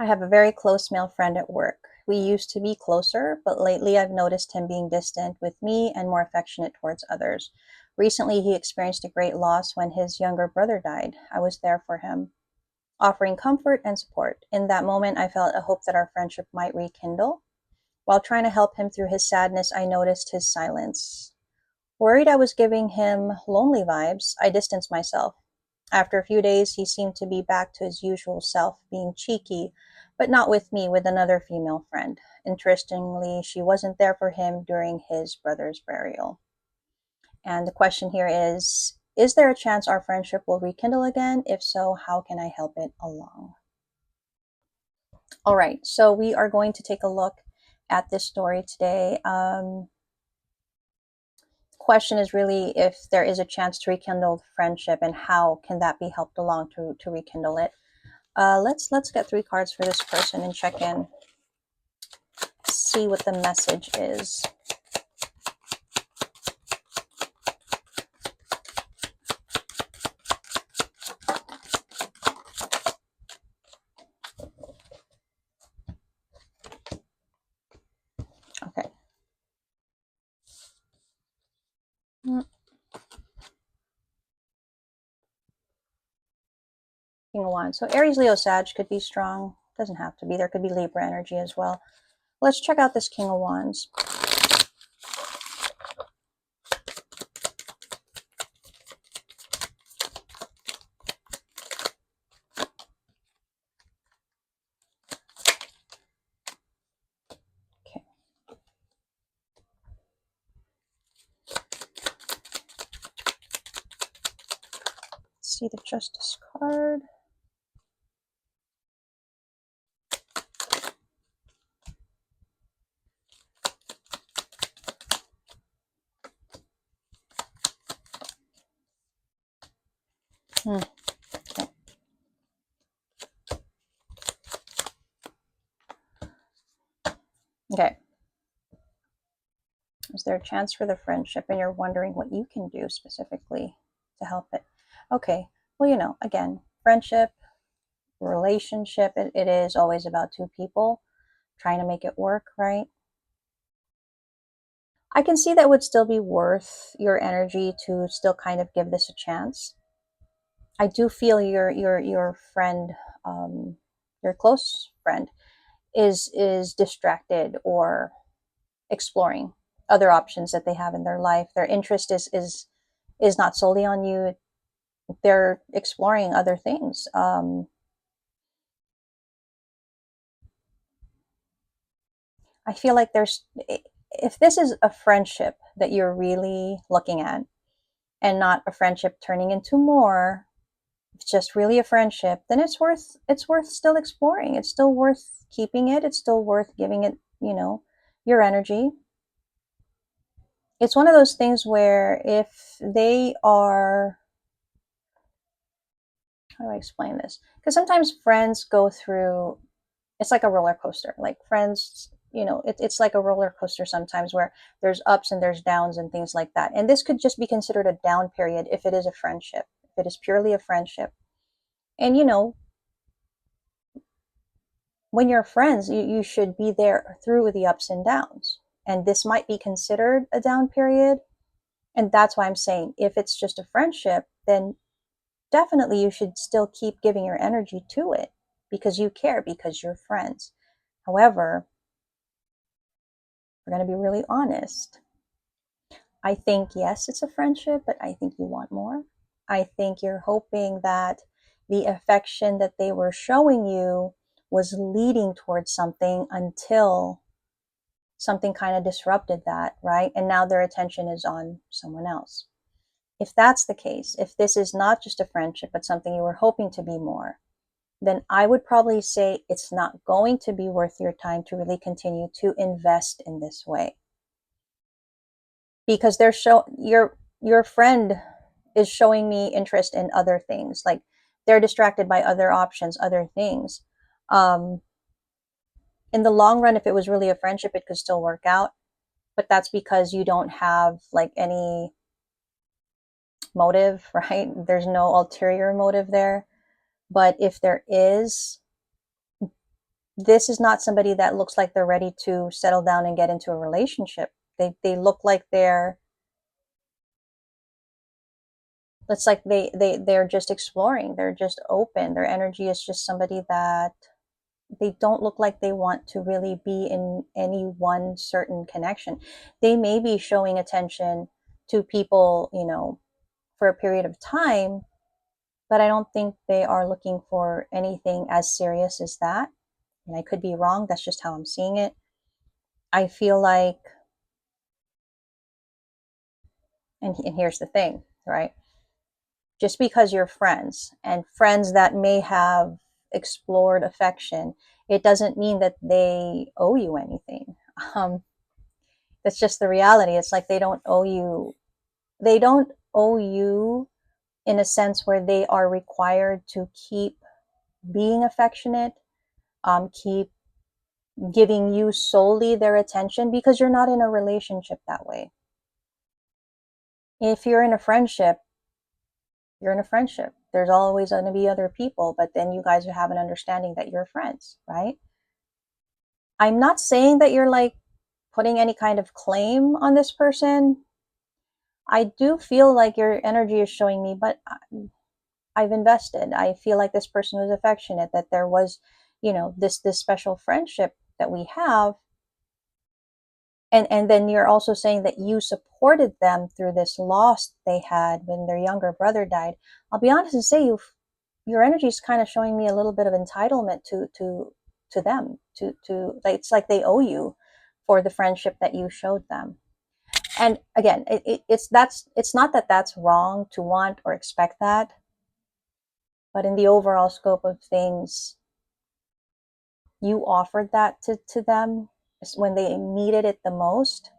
I have a very close male friend at work. We used to be closer, but lately I've noticed him being distant with me and more affectionate towards others. Recently, he experienced a great loss when his younger brother died. I was there for him, offering comfort and support. In that moment, I felt a hope that our friendship might rekindle. While trying to help him through his sadness, I noticed his silence. Worried I was giving him lonely vibes, I distanced myself. After a few days, he seemed to be back to his usual self, being cheeky, but not with me, with another female friend. Interestingly, she wasn't there for him during his brother's burial. And the question here is there a chance our friendship will rekindle again? If so, how can I help it along? All right, so we are going to take a look at this story today. Question is really if there is a chance to rekindle friendship and how can that be helped along to rekindle it. Let's get 3 cards for this person and check in, see what the message is. Okay. King of Wands. So Aries, Leo, Sag could be strong. Doesn't have to be. There could be Libra energy as well. Let's check out this King of Wands. Okay. Let's see the Justice card. Okay. Okay. Is there a chance for the friendship and you're wondering what you can do specifically to help it? Okay. Well, again, friendship, relationship, it is always about two people trying to make it work, right? I can see that would still be worth your energy to still kind of give this a chance. I do feel your friend, your close friend, is distracted or exploring other options that they have in their life. Their interest is not solely on you. They're exploring other things. I feel like if this is a friendship that you're really looking at and not a friendship turning into more, it's just really a friendship, then it's worth still exploring. It's still worth keeping it. It's still worth giving it, your energy. It's one of those things where if they are, how do I explain this? Because sometimes friends go through, it's like a roller coaster. Like friends, it's like a roller coaster sometimes where there's ups and there's downs and things like that. And this could just be considered a down period if it is a friendship, if it is purely a friendship. And when you're friends, you should be there through the ups and downs. And this might be considered a down period. And that's why I'm saying if it's just a friendship, then definitely you should still keep giving your energy to it because you care, because you're friends. However, we're going to be really honest. I think, yes, it's a friendship, but I think you want more. I think you're hoping that the affection that they were showing you was leading towards something until something kind of disrupted that, right? And now their attention is on someone else. If that's the case, if this is not just a friendship, but something you were hoping to be more, then I would probably say it's not going to be worth your time to really continue to invest in this way. Because your friend is showing me interest in other things. Like they're distracted by other options, other things. Um, in the long run, if it was really a friendship, it could still work out. But that's because you don't have like any motive, right? There's no ulterior motive there. But if there is, This is not somebody that looks like they're ready to settle down and get into a relationship. They look like it's like they're just exploring. They're just open. Their energy is just somebody that they don't look like they want to really be in any one certain connection. They may be showing attention to people, for a period of time, but I don't think they are looking for anything as serious as that. And I could be wrong. That's just how I'm seeing it. I feel like, and here's the thing, right? Just because you're friends and friends that may have explored affection, it doesn't mean that they owe you anything. Um, that's just the reality. It's like they don't owe you. They don't owe you in a sense where they are required to keep being affectionate, keep giving you solely their attention because you're not in a relationship that way. If you're in a friendship, you're in a friendship. There's always going to be other people, but then you guys have an understanding that you're friends, right? I'm not saying that you're like putting any kind of claim on this person. I do feel like your energy is showing me, but I've invested. I feel like this person was affectionate, that there was, this special friendship that we have. And then you're also saying that you supported them through this loss they had when their younger brother died. I'll be honest and say your energy is kind of showing me a little bit of entitlement to them, to like, it's like they owe you for the friendship that you showed them. And again, it's not that that's wrong to want or expect that, but in the overall scope of things, you offered that to them when they needed it the most.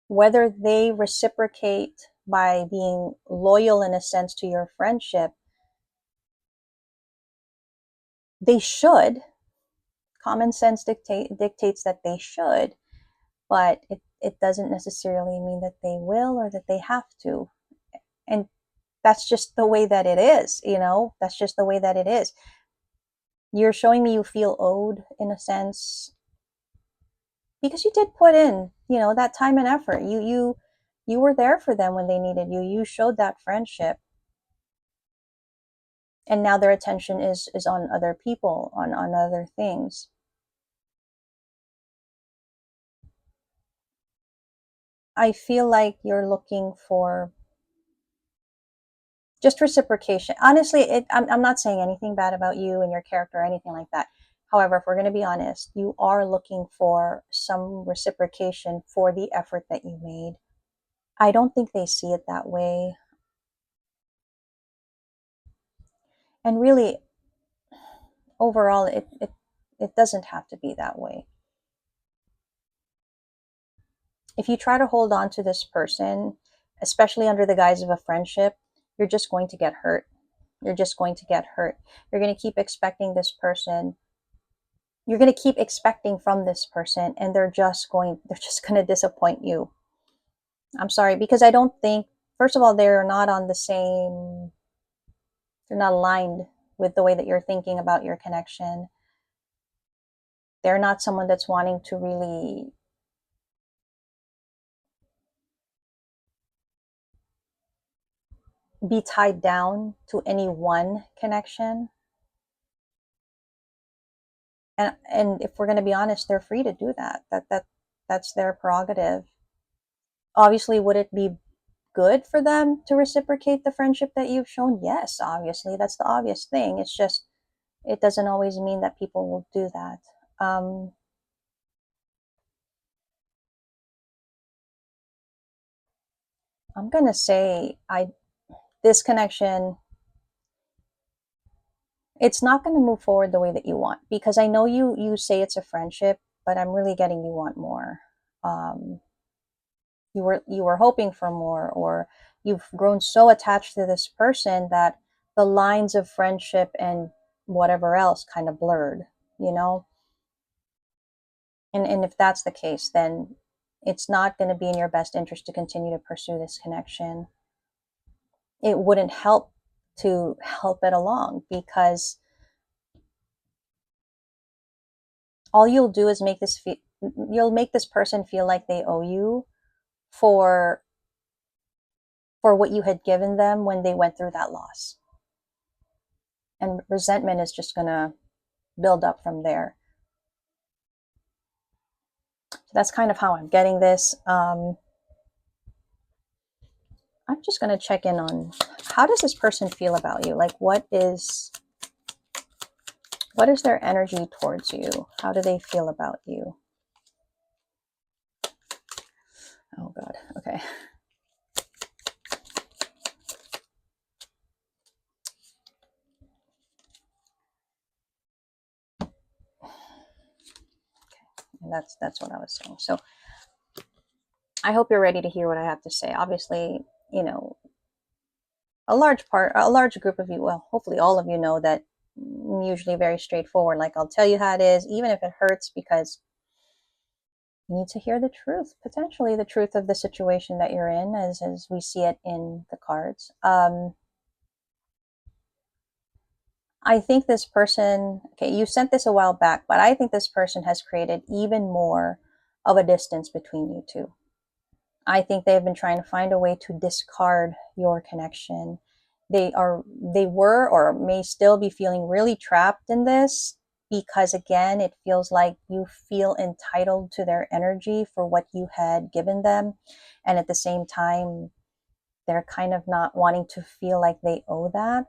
Whether they reciprocate by being loyal in a sense to your friendship, they should. Common sense dictates that they should, but it doesn't necessarily mean that they will or that they have to. And that's just the way that it is, that's just the way that it is. You're showing me you feel owed in a sense because you did put in, that time and effort. You were there for them when they needed you. You showed that friendship, and now their attention is on other people, on other things. I feel like you're looking for just reciprocation. Honestly, I'm not saying anything bad about you and your character or anything like that. However, if we're going to be honest, you are looking for some reciprocation for the effort that you made. I don't think they see it that way. And really, overall, it doesn't have to be that way. If you try to hold on to this person, especially under the guise of a friendship, you're just going to get hurt. You're just going to get hurt. You're going to keep expecting this person. You're going to keep expecting from this person, and they're just going to disappoint you. I'm sorry, because I don't think, first of all, they're not aligned with the way that you're thinking about your connection. They're not someone that's wanting to really be tied down to any one connection. And if we're going to be honest, they're free to do that. That's their prerogative. Obviously, would it be good for them to reciprocate the friendship that you've shown? Yes, obviously, that's the obvious thing. It's just, it doesn't always mean that people will do that. I'm gonna say, this connection, it's not going to move forward the way that you want, because I know you say it's a friendship, but I'm really getting you want more. Um, you were hoping for more, or you've grown so attached to this person that the lines of friendship and whatever else kind of blurred, you know and if that's the case, then it's not going to be in your best interest to continue to pursue this connection. It wouldn't help to help it along, because all you'll do is you'll make this person feel like they owe you for what you had given them when they went through that loss. And resentment is just going to build up from there. So that's kind of how I'm getting this. I'm just going to check in on, how does this person feel about you? Like, what is their energy towards you? How do they feel about you? Oh God. Okay. And that's what I was saying. So I hope you're ready to hear what I have to say. Obviously, you know, a large group of you, well, hopefully all of you know that I'm usually very straightforward. Like, I'll tell you how it is, even if it hurts, because you need to hear the truth, potentially the truth of the situation that you're in, as we see it in the cards. I think this person, okay, you sent this a while back, but I think this person has created even more of a distance between you two. I think they've been trying to find a way to discard your connection. They were, or may still be feeling really trapped in this, because again, it feels like you feel entitled to their energy for what you had given them. And at the same time, they're kind of not wanting to feel like they owe that.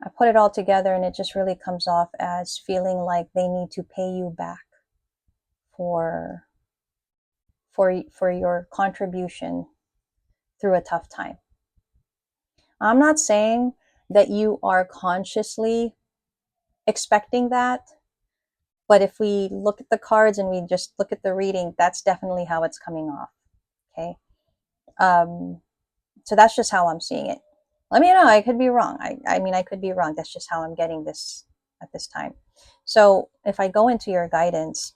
I put it all together and it just really comes off as feeling like they need to pay you back for your contribution through a tough time. I'm not saying that you are consciously expecting that, but if we look at the cards and we just look at the reading, that's definitely how it's coming off. Okay. So that's just how I'm seeing it. Let me know. I could be wrong. I mean, I could be wrong. That's just how I'm getting this at this time. So if I go into your guidance,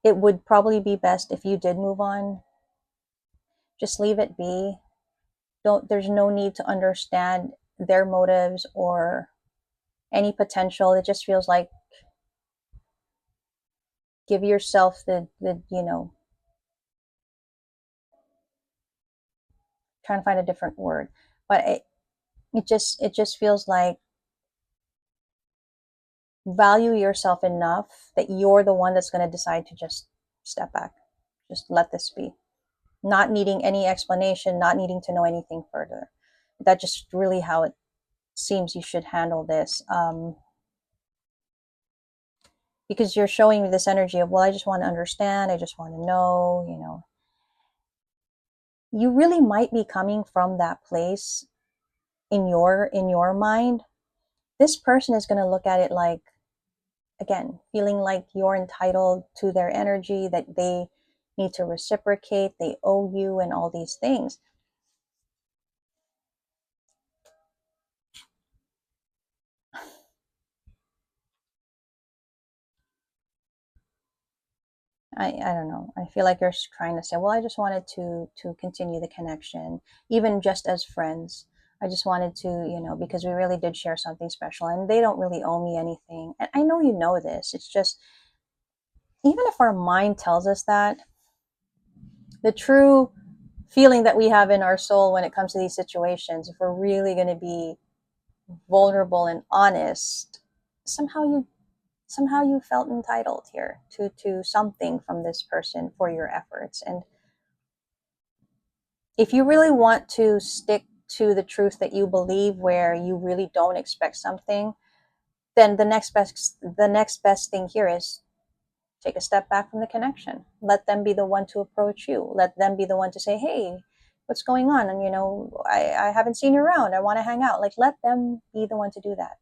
it would probably be best if you did move on. Just leave it be. There's no need to understand their motives or any potential. It just feels like, give yourself the trying to find a different word, but it just feels like, value yourself enough that you're the one that's going to decide to just step back, just let this be, not needing any explanation, not needing to know anything further. That's just really how it seems you should handle this. Because you're showing me this energy of, well, I just want to understand, I just want to know, you really might be coming from that place in your mind. This person is going to look at it like, again, feeling like you're entitled to their energy, that they need to reciprocate, they owe you, and all these things. I don't know. I feel like you're trying to say, well, I just wanted to continue the connection, even just as friends. I just wanted to, because we really did share something special, and they don't really owe me anything. And I know you know this. It's just, even if our mind tells us that, the true feeling that we have in our soul when it comes to these situations, if we're really going to be vulnerable and honest, somehow you felt entitled here to something from this person for your efforts. And if you really want to stick to the truth that you believe, where you really don't expect something, then the next best thing here is take a step back from the connection. Let them be the one to approach you. Let them be the one to say, hey, what's going on? And I haven't seen you around, I want to hang out. Like, let them be the one to do that.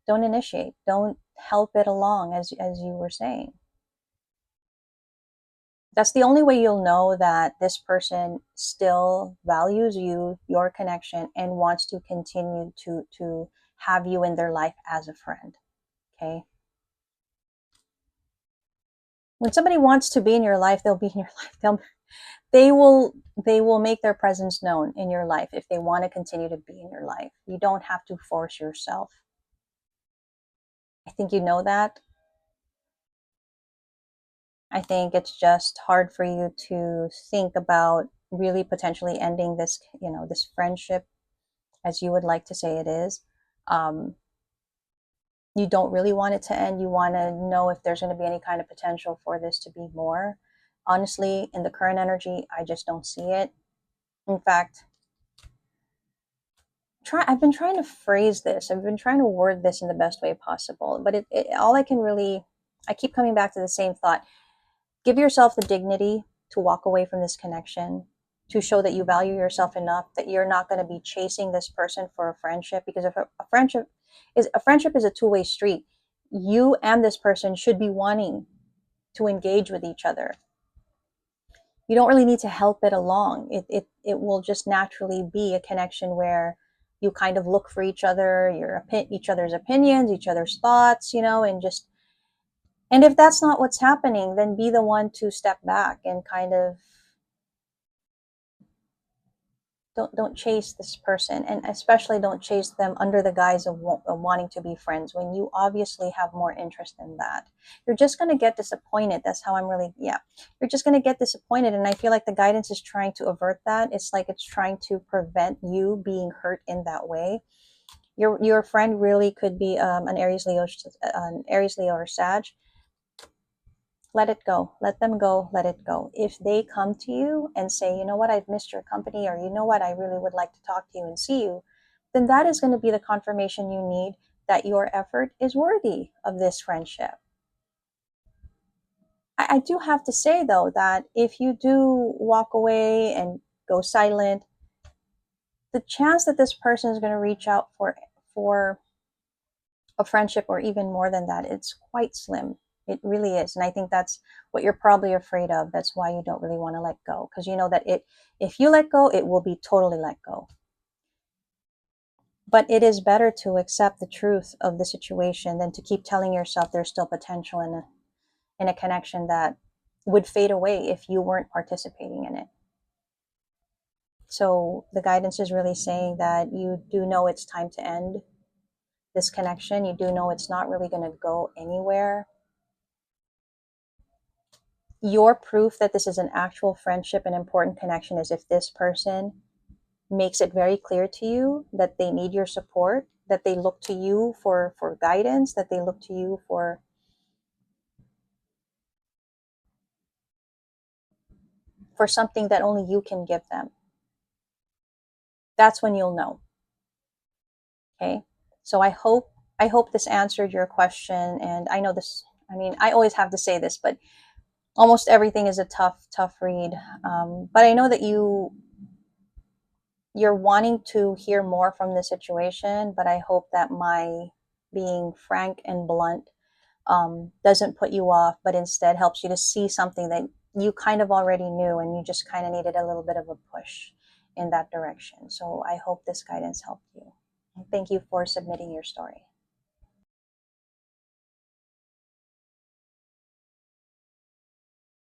Don't initiate, don't help it along, as you were saying. That's the only way you'll know that this person still values you, your connection, and wants to continue to have you in their life as a friend. Okay. When somebody wants to be in your life, they'll be in your life. they will make their presence known in your life if they want to continue to be in your life. You don't have to force yourself. I think you know that. I think it's just hard for you to think about really potentially ending this, this friendship as you would like to say it is. Um, you don't really want it to end. You want to know if there's going to be any kind of potential for this to be more. Honestly, in the current energy, I just don't see it. In fact, I've been trying to phrase this. I've been trying to word this in the best way possible, but all I can really, I keep coming back to the same thought. Give yourself the dignity to walk away from this connection, to show that you value yourself enough that you're not going to be chasing this person for a friendship, because if a friendship is a two-way street. You and this person should be wanting to engage with each other. You don't really need to help it along. It will just naturally be a connection where you kind of look for each other, each other's opinions, each other's thoughts, and if that's not what's happening, then be the one to step back and kind of don't chase this person, and especially don't chase them under the guise of wanting to be friends when you obviously have more interest in that. You're just going to get disappointed. That's how I'm really, yeah, you're just going to get disappointed, and I feel like the guidance is trying to avert that. It's like it's trying to prevent you being hurt in that way. Your friend really could be an Aries, Leo, or Sag. Let it go. Let them go. Let it go. If they come to you and say, you know what, I've missed your company, or you know what, I really would like to talk to you and see you, then that is going to be the confirmation you need that your effort is worthy of this friendship. I do have to say, though, that if you do walk away and go silent, the chance that this person is going to reach out for a friendship or even more than that, it's quite slim. It really is. And I think that's what you're probably afraid of. That's why you don't really want to let go, because you know that if you let go, it will be totally let go. But it is better to accept the truth of the situation than to keep telling yourself there's still potential in a connection that would fade away if you weren't participating in it. So the guidance is really saying that you do know it's time to end this connection. You do know it's not really going to go anywhere. Your proof that this is an actual friendship and important connection is if this person makes it very clear to you that they need your support, that they look to you for guidance, that they look to you for something that only you can give them. That's when you'll know. Okay? So I hope this answered your question, and I know this, I mean, I always have to say this, but almost everything is a tough read. But I know that you're wanting to hear more from the situation, but I hope that my being frank and blunt doesn't put you off, but instead helps you to see something that you kind of already knew, and you just kind of needed a little bit of a push in that direction. So I hope this guidance helped you. Thank you for submitting your story.